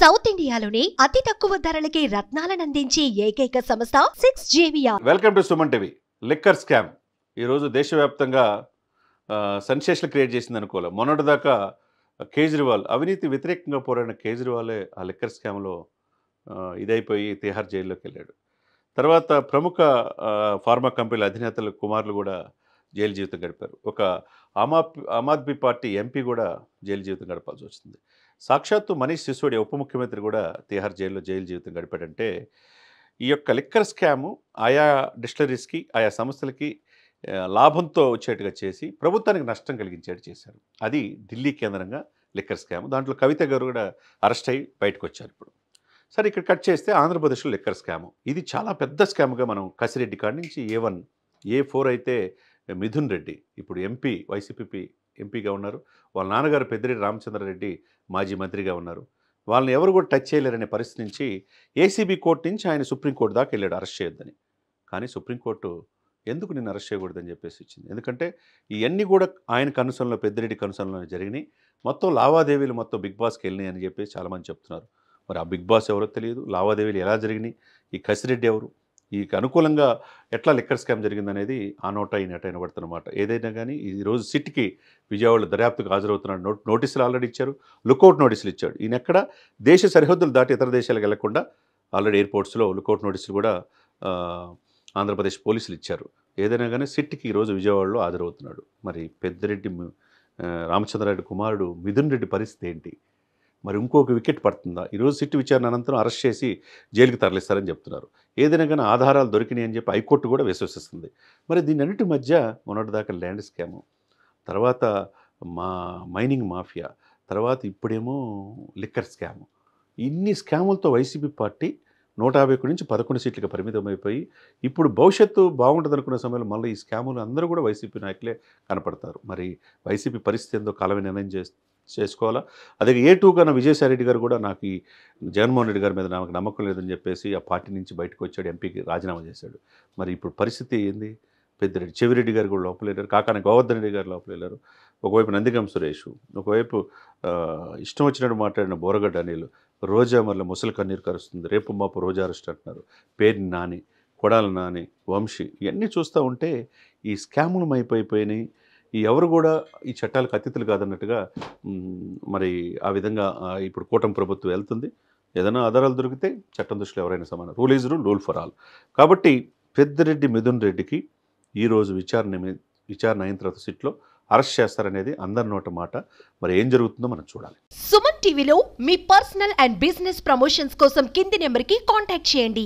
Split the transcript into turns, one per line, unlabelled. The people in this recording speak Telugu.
సౌత్ ఇండియాలోనే అతి తక్కువ ధరలకి రత్నాలనందించే ఏకైక సంస్థ 6JVR.
Welcome to Suman TV. Liquor scam ఈరోజు దేశవ్యాప్తంగా సెన్సేషన్ క్రియేట్ చేసింది అనుకోవాలి. మొన్నటిదాకా కేజ్రీవాల్ అవినీతి వ్యతిరేకంగా పోరాడిన కేజ్రీవాలే ఆ లిక్కర్ స్కామ్లో ఇదైపోయి తిహార్ జైల్లోకి వెళ్ళాడు. తర్వాత ప్రముఖ ఫార్మా కంపెనీల అధినేతల కుమారులు కూడా జైలు జీవితం గడిపారు. ఒక ఆమ్ ఆద్మీ పార్టీ ఎంపీ కూడా జైలు జీవితం గడపాల్సి వచ్చింది. సాక్షాత్తు మనీష్ సిసోడియా ఉప ముఖ్యమంత్రి కూడా తిహార్ జైల్లో జైలు జీవితం గడిపాడంటే ఈ యొక్క లిక్కర్ స్కాము ఆయా డిస్టిలరీస్కి ఆయా సంస్థలకి లాభంతో వచ్చేట్టుగా చేసి ప్రభుత్వానికి నష్టం కలిగించేట్టు చేశారు. అది ఢిల్లీ కేంద్రంగా లిక్కర్ స్కామ్. దాంట్లో కవిత గారు కూడా అరెస్ట్ అయ్యి బయటకు వచ్చారు. ఇప్పుడు సరే ఇక్కడ కట్ చేస్తే ఆంధ్రప్రదేశ్లో లిక్కర్ స్కాము ఇది చాలా పెద్ద స్కామ్గా మనం కసిరెడ్డి కాడి నుంచి A1 A4 అయితే మిథున్ రెడ్డి ఇప్పుడు ఎంపీ వైసీపీ ఎంపీగా ఉన్నారు. వాళ్ళ నాన్నగారు పెద్దిరెడ్డి రామచంద్రారెడ్డి మాజీ మంత్రిగా ఉన్నారు. వాళ్ళని ఎవరు కూడా టచ్ చేయలేరనే పరిస్థితి నుంచి ఏసీబీ కోర్టు నుంచి ఆయన సుప్రీంకోర్టు దాకా వెళ్ళాడు అరెస్ట్ చేయొద్దని. కానీ సుప్రీంకోర్టు ఎందుకు నిన్ను అరెస్ట్ చేయకూడదని చెప్పేసి ఇచ్చింది. ఎందుకంటే ఇవన్నీ కూడా ఆయన కనుసంలో పెద్దిరెడ్డి కనుసంలో జరిగినాయి. మొత్తం లావాదేవీలు మొత్తం బిగ్ బాస్కి వెళ్ళినాయి అని చెప్పేసి చాలామంది చెప్తున్నారు. మరి ఆ బిగ్ బాస్ ఎవరో తెలియదు, లావాదేవీలు ఎలా జరిగినాయి, ఈ కసిరెడ్డి ఎవరు, ఈ అనుకూలంగా ఎట్లా లిక్కర్ స్కామ్ జరిగిందనేది ఆ నోట ఈ నోట వినబడుతున్నమాట. ఏదైనా కానీ ఈరోజు సిట్కి విజయవాడలో దర్యాప్తుకు హాజరవుతున్నాడు. నోటీసులు ఆల్రెడీ ఇచ్చారు, లుకౌట్ నోటీసులు ఇచ్చాడు. ఈయన ఎక్కడ దేశ సరిహద్దులు దాటి ఇతర దేశాలకు వెళ్లకుండా ఆల్రెడీ ఎయిర్పోర్ట్స్లో లుకౌట్ నోటీసులు కూడా ఆంధ్రప్రదేశ్ పోలీసులు ఇచ్చారు. ఏదైనా కానీ సిట్కి ఈరోజు విజయవాడలో హాజరవుతున్నాడు. మరి పెద్దిరెడ్డి రామచంద్రారెడ్డి కుమారుడు మిథున్ రెడ్డి పరిస్థితి ఏంటి? మరి ఇంకొక వికెట్ పడుతుందా? ఈరోజు సిట్ విచారణ అనంతరం అరెస్ట్ చేసి జైలుకి తరలిస్తారని చెప్తున్నారు. ఏదైనా కానీ ఆధారాలు దొరికినాయి అని చెప్పి హైకోర్టు కూడా విశ్వసిస్తుంది. మరి దీని అన్నిటి మధ్య మొన్నటిదాకా ల్యాండ్ స్కాము, తర్వాత మైనింగ్ మాఫియా, తర్వాత ఇప్పుడేమో లిక్కర్ స్కాము, ఇన్ని స్కాములతో వైసీపీ పార్టీ 151 నుంచి 11 సీట్లకు పరిమితం అయిపోయి ఇప్పుడు భవిష్యత్తు బాగుంటుంది అనుకున్న సమయంలో మళ్ళీ ఈ స్కాములు అందరూ కూడా వైసీపీ నాయకులే కనపడతారు. మరి వైసీపీ పరిస్థితి ఏందో కాలమే నిర్ణయం చేసుకోవాలా? అదే A2 విజయసాయిరెడ్డి గారు కూడా నాకు ఈ జగన్మోహన్ రెడ్డి గారి మీద నాకు నమ్మకం లేదని చెప్పేసి ఆ పార్టీ నుంచి బయటకు వచ్చాడు, ఎంపీకి రాజీనామా చేశాడు. మరి ఇప్పుడు పరిస్థితి ఏంది? పెద్దిరెడ్డి చెవిరెడ్డి గారు కూడా లోపల వెళ్ళారు, కాకాని గోవర్ధన్ రెడ్డి గారు లోపల వెళ్ళారు. ఒకవైపు నందిగం సురేష్, ఒకవైపు ఇష్టం వచ్చినట్టు మాట్లాడిన బోరగడ్డ అనిల్, రోజా మళ్ళీ ముసలి కన్నీరు కరుస్తుంది, రేపు మాపు రోజా అరెస్ట్ అంటున్నారు, పేర్ని నాని, కొడాల నాని, వంశీ, ఇవన్నీ చూస్తూ ఉంటే ఈ స్కాములు అయిపోయినాయి. ఈ ఎవరు కూడా ఈ చట్టాలకు అతిథులు కాదన్నట్టుగా మరి ఆ విధంగా ఇప్పుడు కూటమి ప్రభుత్వం వెళ్తుంది. ఏదైనా ఆధారాలు దొరికితే చట్టం దృష్టిలో ఎవరైనా సమానం, rule is rule for all. కాబట్టి పెద్దిరెడ్డి మిథున్ రెడ్డికి ఈరోజు విచారణ అయిన తర్వాత సిట్లో అరెస్ట్ చేస్తారనేది అందరి నోట మాట. మరి ఏం జరుగుతుందో మనం చూడాలి.
సుమన్ టీవీలో మీ పర్సనల్ అండ్ బిజినెస్ ప్రమోషన్స్ కోసం కింది నెంబర్కి కాంటాక్ట్ చేయండి.